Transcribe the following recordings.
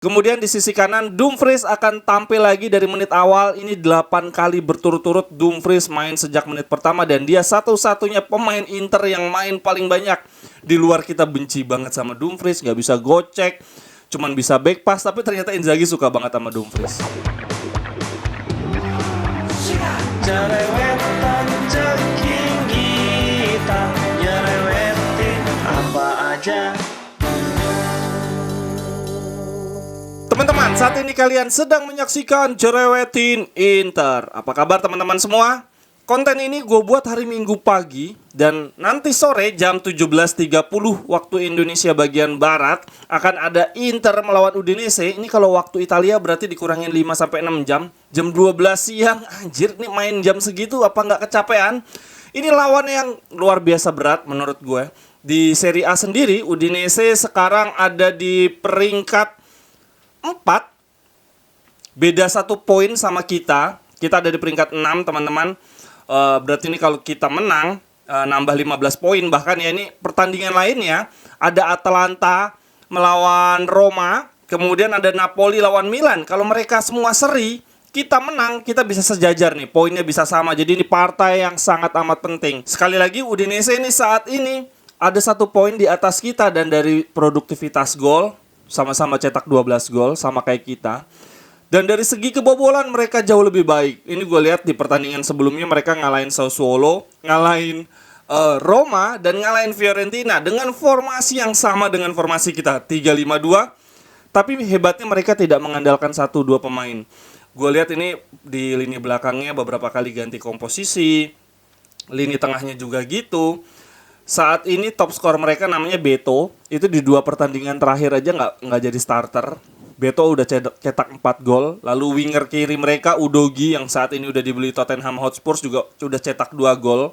Kemudian di sisi kanan, Dumfries akan tampil lagi dari menit awal. Ini 8 kali berturut-turut Dumfries main sejak menit pertama. Dan dia satu-satunya pemain Inter yang main paling banyak. Di luar kita benci banget sama Dumfries, gak bisa gocek, cuman bisa back pass. Tapi ternyata Inzaghi suka banget sama Dumfries. Jerewetan ceking kita, nyerewetin apa aja. Teman-teman, saat ini kalian sedang menyaksikan Jerewetin Inter. Apa kabar teman-teman semua? Konten ini gue buat hari Minggu pagi. Dan nanti sore jam 17.30 waktu Indonesia bagian Barat akan ada Inter melawan Udinese. Ini kalau waktu Italia berarti dikurangin 5-6 jam. Jam 12 siang, anjir nih main jam segitu apa nggak kecapean? Ini lawan yang luar biasa berat menurut gue. Di Serie A sendiri, Udinese sekarang ada di peringkat 4, beda 1 poin sama kita. Kita ada di peringkat 6 teman-teman. Berarti ini kalau kita menang nambah 15 poin. Bahkan ya ini pertandingan lainnya ada Atalanta melawan Roma, kemudian ada Napoli lawan Milan. Kalau mereka semua seri, kita menang, kita bisa sejajar nih, poinnya bisa sama. Jadi ini partai yang sangat amat penting. Sekali lagi Udinese ini saat ini ada 1 poin di atas kita. Dan dari produktivitas gol sama-sama cetak 12 gol, sama kayak kita. Dan dari segi kebobolan mereka jauh lebih baik. Ini gue lihat di pertandingan sebelumnya mereka ngalahin Sassuolo, ngalahin Roma, dan ngalahin Fiorentina dengan formasi yang sama dengan formasi kita, 3-5-2. Tapi hebatnya mereka tidak mengandalkan 1-2 pemain. Gue lihat ini di lini belakangnya beberapa kali ganti komposisi, lini tengahnya juga gitu. Saat ini top skor mereka namanya Beto. Itu di 2 pertandingan terakhir aja nggak jadi starter. Beto udah cetak 4 gol. Lalu winger kiri mereka Udogi yang saat ini udah dibeli Tottenham Hotspur juga udah cetak 2 gol.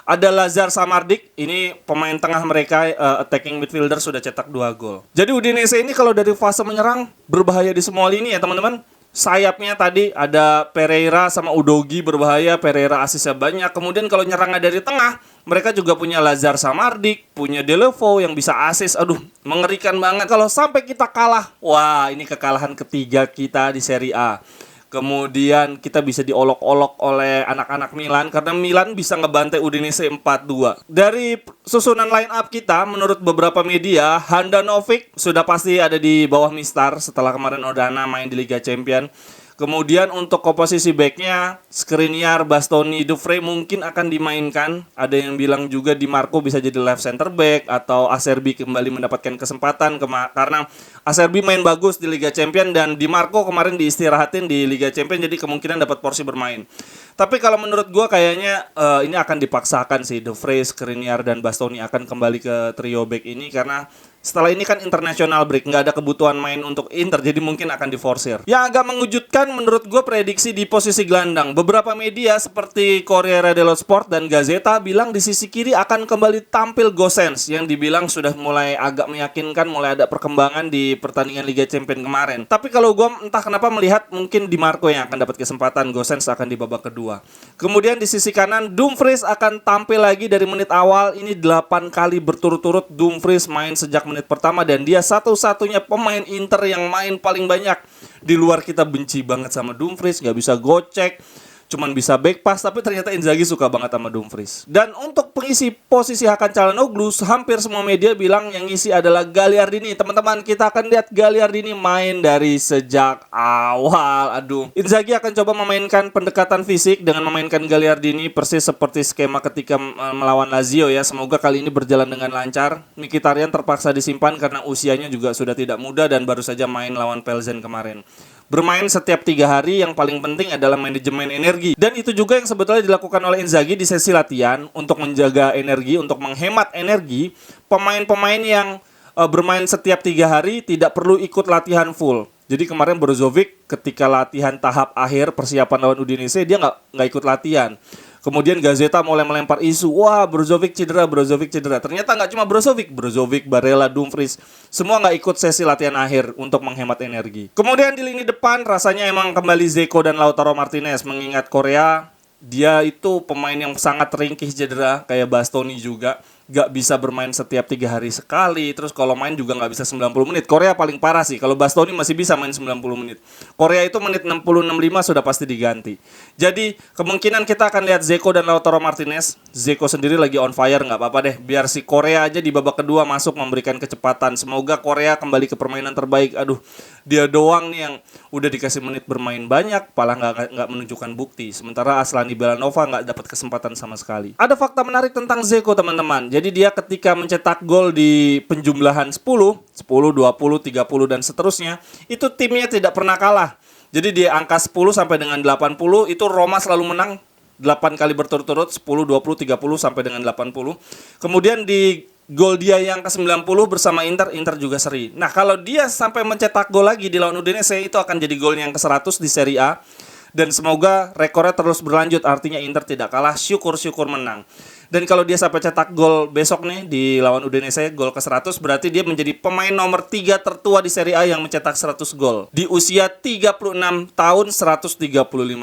Ada Lazar Samardzic, ini pemain tengah mereka, attacking midfielder, sudah cetak 2 gol. Jadi Udinese ini kalau dari fase menyerang berbahaya di semua lini ya teman-teman. Sayapnya tadi ada Pereira sama Udogi berbahaya, Pereira asisnya banyak. Kemudian kalau nyerangnya dari tengah, mereka juga punya Lazar Samardzic, punya Delefau yang bisa asis. Aduh, mengerikan banget. Kalau sampai kita kalah, wah ini kekalahan ketiga kita di Serie A. Kemudian kita bisa diolok-olok oleh anak-anak Milan karena Milan bisa ngebantai Udinese 4-2. Dari susunan line up kita, menurut beberapa media, Handanovic sudah pasti ada di bawah Mistar setelah kemarin Onana main di Liga Champions. Kemudian untuk komposisi backnya, Skriniar, Bastoni, Dufray mungkin akan dimainkan. Ada yang bilang juga Di Marco bisa jadi left center back atau Acerbi kembali mendapatkan kesempatan karena Acerbi main bagus di Liga Champions dan Di Marco kemarin diistirahatin di Liga Champions, jadi kemungkinan dapat porsi bermain. Tapi kalau menurut gue kayaknya ini akan dipaksakan sih. Dufray, Skriniar, dan Bastoni akan kembali ke trio back ini karena setelah ini kan international break, nggak ada kebutuhan main untuk Inter, jadi mungkin akan diforsir. Yang agak mengejutkan menurut gue prediksi di posisi gelandang. Beberapa media seperti Corriere dello Sport dan Gazzetta bilang di sisi kiri akan kembali tampil Gosens, yang dibilang sudah mulai agak meyakinkan, mulai ada perkembangan di pertandingan Liga Champions kemarin. Tapi kalau gue entah kenapa melihat mungkin Di Marco yang akan dapat kesempatan, Gosens akan di babak kedua. Kemudian di sisi kanan, Dumfries akan tampil lagi dari menit awal. Ini 8 kali berturut-turut Dumfries main sejak menit pertama. Dan dia satu-satunya pemain Inter yang main paling banyak. Di luar kita benci banget sama Dumfries, gak bisa gocek, cuman bisa back pass. Tapi ternyata Inzaghi suka banget sama Dumfries. Dan untuk pengisi posisi Hakan Çalhanoğlu, hampir semua media bilang yang ngisi adalah Gagliardini. Teman-teman, kita akan lihat Gagliardini main dari sejak awal. Aduh, Inzaghi akan coba memainkan pendekatan fisik dengan memainkan Gagliardini persis seperti skema ketika melawan Lazio ya. Semoga kali ini berjalan dengan lancar. Mkhitaryan terpaksa disimpan karena usianya juga sudah tidak muda dan baru saja main lawan Pilsen kemarin. Bermain setiap 3 hari, yang paling penting adalah manajemen energi. Dan itu juga yang sebetulnya dilakukan oleh Inzaghi di sesi latihan untuk menjaga energi, untuk menghemat energi. Pemain-pemain yang bermain setiap 3 hari tidak perlu ikut latihan full. Jadi kemarin Brozovic ketika latihan tahap akhir persiapan lawan Udinese, dia nggak ikut latihan. Kemudian Gazzetta mulai melempar isu, wah Brozovic cedera. Ternyata nggak cuma Brozovic, Barella, Dumfries, semua nggak ikut sesi latihan akhir untuk menghemat energi. Kemudian di lini depan rasanya emang kembali Dzeko dan Lautaro Martinez, mengingat Korea dia itu pemain yang sangat ringkih cedera, kayak Bastoni juga. gak bisa bermain setiap 3 hari sekali. Terus kalau main juga gak bisa 90 menit. Korea paling parah sih. Kalau Bastoni masih bisa main 90 menit. Korea itu menit 60-65 sudah pasti diganti. Jadi kemungkinan kita akan lihat Zeko dan Lautaro Martinez. Zeko sendiri lagi on fire, gak apa-apa deh. Biar si Korea aja di babak kedua masuk memberikan kecepatan. Semoga Korea kembali ke permainan terbaik. Aduh, dia doang nih yang udah dikasih menit bermain banyak, malah nggak menunjukkan bukti. Sementara Aslani Belanova nggak dapat kesempatan sama sekali. Ada fakta menarik tentang Zeko, teman-teman. Jadi dia ketika mencetak gol di penjumlahan 10, 20, 30 dan seterusnya, itu timnya tidak pernah kalah. Jadi di angka 10 sampai dengan 80 itu Roma selalu menang 8 kali berturut-turut, 10, 20, 30 sampai dengan 80. Kemudian di gol dia yang ke-90 bersama Inter juga seri. Nah, kalau dia sampai mencetak gol lagi di lawan Udinese, itu akan jadi golnya yang ke-100 di Serie A. Dan semoga rekornya terus berlanjut, artinya Inter tidak kalah, syukur-syukur menang. Dan kalau dia sampai cetak gol besok nih di lawan Udinese, gol ke-100, berarti dia menjadi pemain nomor 3 tertua di Serie A yang mencetak 100 gol di usia 36 tahun 135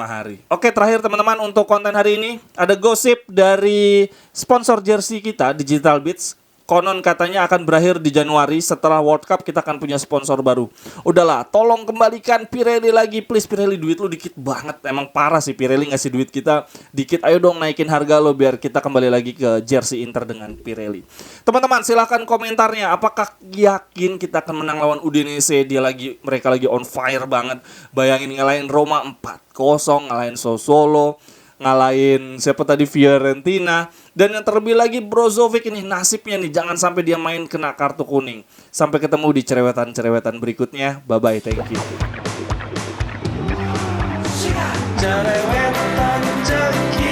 hari. Oke, terakhir teman-teman untuk konten hari ini, ada gosip dari sponsor jersey kita, Digital Beats. Konon katanya akan berakhir di Januari. Setelah World Cup kita akan punya sponsor baru. Udahlah, tolong kembalikan Pirelli lagi, please. Pirelli, duit lu dikit banget. Emang parah sih Pirelli ngasih duit kita dikit. Ayo dong naikin harga lo biar kita kembali lagi ke jersey Inter dengan Pirelli. Teman-teman, silahkan komentarnya. Apakah yakin kita akan menang lawan Udinese? Mereka lagi on fire banget. Bayangin ngalahin Roma 4-0, ngalahin Sassuolo, ngalahin siapa tadi, Fiorentina. Dan yang terlebih lagi Brozovic ini nasibnya nih, jangan sampai dia main kena kartu kuning. Sampai ketemu di cerewetan-cerewetan berikutnya. Bye-bye, thank you. Cerewetan cekik